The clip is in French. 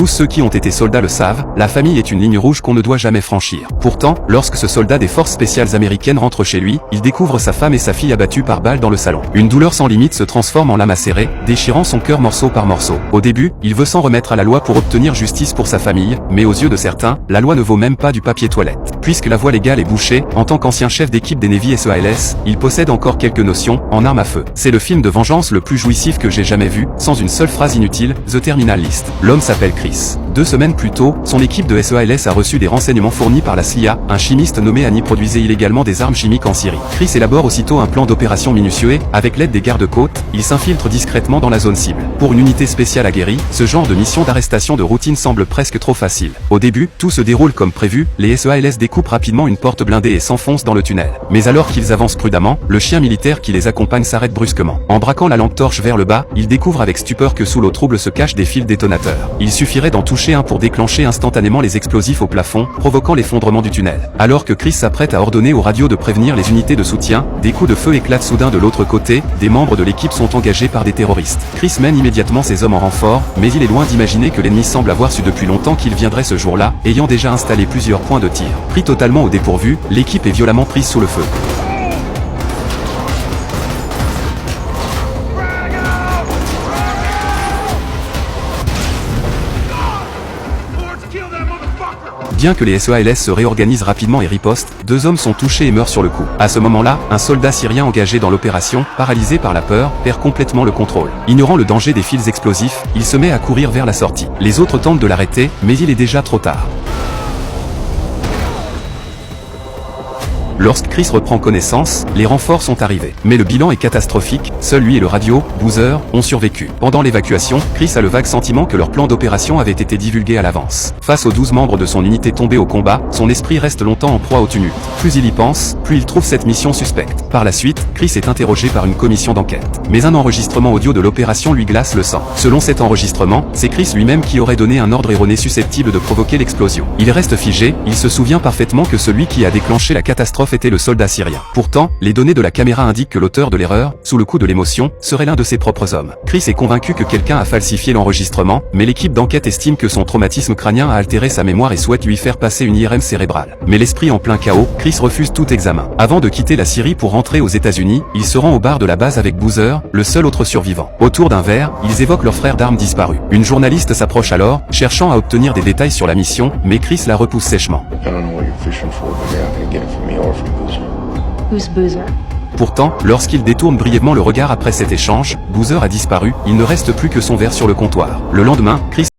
Tous ceux qui ont été soldats le savent, la famille est une ligne rouge qu'on ne doit jamais franchir. Pourtant, lorsque ce soldat des forces spéciales américaines rentre chez lui, il découvre sa femme et sa fille abattues par balles dans le salon. Une douleur sans limite se transforme en lame acérée, déchirant son cœur morceau par morceau. Au début, il veut s'en remettre à la loi pour obtenir justice pour sa famille, mais aux yeux de certains, la loi ne vaut même pas du papier toilette. Puisque la voie légale est bouchée, en tant qu'ancien chef d'équipe des Navy SEALS, il possède encore quelques notions en armes à feu. C'est le film de vengeance le plus jouissif que j'ai jamais vu, sans une seule phrase inutile, The Terminal List. L'homme s'appelle Chris. 2 semaines plus tôt, son équipe de SEALS a reçu des renseignements fournis par la CIA, un chimiste nommé Annie produisait illégalement des armes chimiques en Syrie. Chris élabore aussitôt un plan d'opération minutieux et, avec l'aide des gardes-côtes, il s'infiltre discrètement dans la zone cible. Pour une unité spéciale aguerrie, ce genre de mission d'arrestation de routine semble presque trop facile. Au début, tout se déroule comme prévu, les SEALS découpent rapidement une porte blindée et s'enfoncent dans le tunnel. Mais alors qu'ils avancent prudemment, le chien militaire qui les accompagne s'arrête brusquement. En braquant la lampe torche vers le bas, il découvre avec stupeur que sous l'eau trouble se cachent des fils détonateurs. Il suffirait d'en toucher un pour déclencher instantanément les explosifs au plafond, provoquant l'effondrement du tunnel. Alors que Chris s'apprête à ordonner aux radios de prévenir les unités de soutien, des coups de feu éclatent soudain de l'autre côté, des membres de l'équipe sont engagés par des terroristes. Chris mène immédiatement ses hommes en renfort, mais il est loin d'imaginer que l'ennemi semble avoir su depuis longtemps qu'il viendrait ce jour-là, ayant déjà installé plusieurs points de tir. Pris totalement au dépourvu, l'équipe est violemment prise sous le feu. Bien que les SEALS se réorganisent rapidement et ripostent, 2 hommes sont touchés et meurent sur le coup. À ce moment-là, un soldat syrien engagé dans l'opération, paralysé par la peur, perd complètement le contrôle. Ignorant le danger des fils explosifs, il se met à courir vers la sortie. Les autres tentent de l'arrêter, mais il est déjà trop tard. Lorsque Chris reprend connaissance, les renforts sont arrivés. Mais le bilan est catastrophique, seul lui et le radio, Boozer, ont survécu. Pendant l'évacuation, Chris a le vague sentiment que leur plan d'opération avait été divulgué à l'avance. Face aux 12 membres de son unité tombés au combat, son esprit reste longtemps en proie au tumulte. Plus il y pense, plus il trouve cette mission suspecte. Par la suite, Chris est interrogé par une commission d'enquête. Mais un enregistrement audio de l'opération lui glace le sang. Selon cet enregistrement, c'est Chris lui-même qui aurait donné un ordre erroné susceptible de provoquer l'explosion. Il reste figé, il se souvient parfaitement que celui qui a déclenché la catastrophe était le soldat syrien. Pourtant, les données de la caméra indiquent que l'auteur de l'erreur, sous le coup de l'émotion, serait l'un de ses propres hommes. Chris est convaincu que quelqu'un a falsifié l'enregistrement, mais l'équipe d'enquête estime que son traumatisme crânien a altéré sa mémoire et souhaite lui faire passer une IRM cérébrale. Mais l'esprit en plein chaos, Chris refuse tout examen. Avant de quitter la Syrie pour rentrer aux États-Unis, il se rend au bar de la base avec Boozer, le seul autre survivant. Autour d'un verre, ils évoquent leur frère d'armes disparu. Une journaliste s'approche alors, cherchant à obtenir des détails sur la mission, mais Chris la repousse sèchement. Who's Boozer? Pourtant, lorsqu'il détourne brièvement le regard après cet échange, Boozer a disparu, il ne reste plus que son verre sur le comptoir. Le lendemain, Chris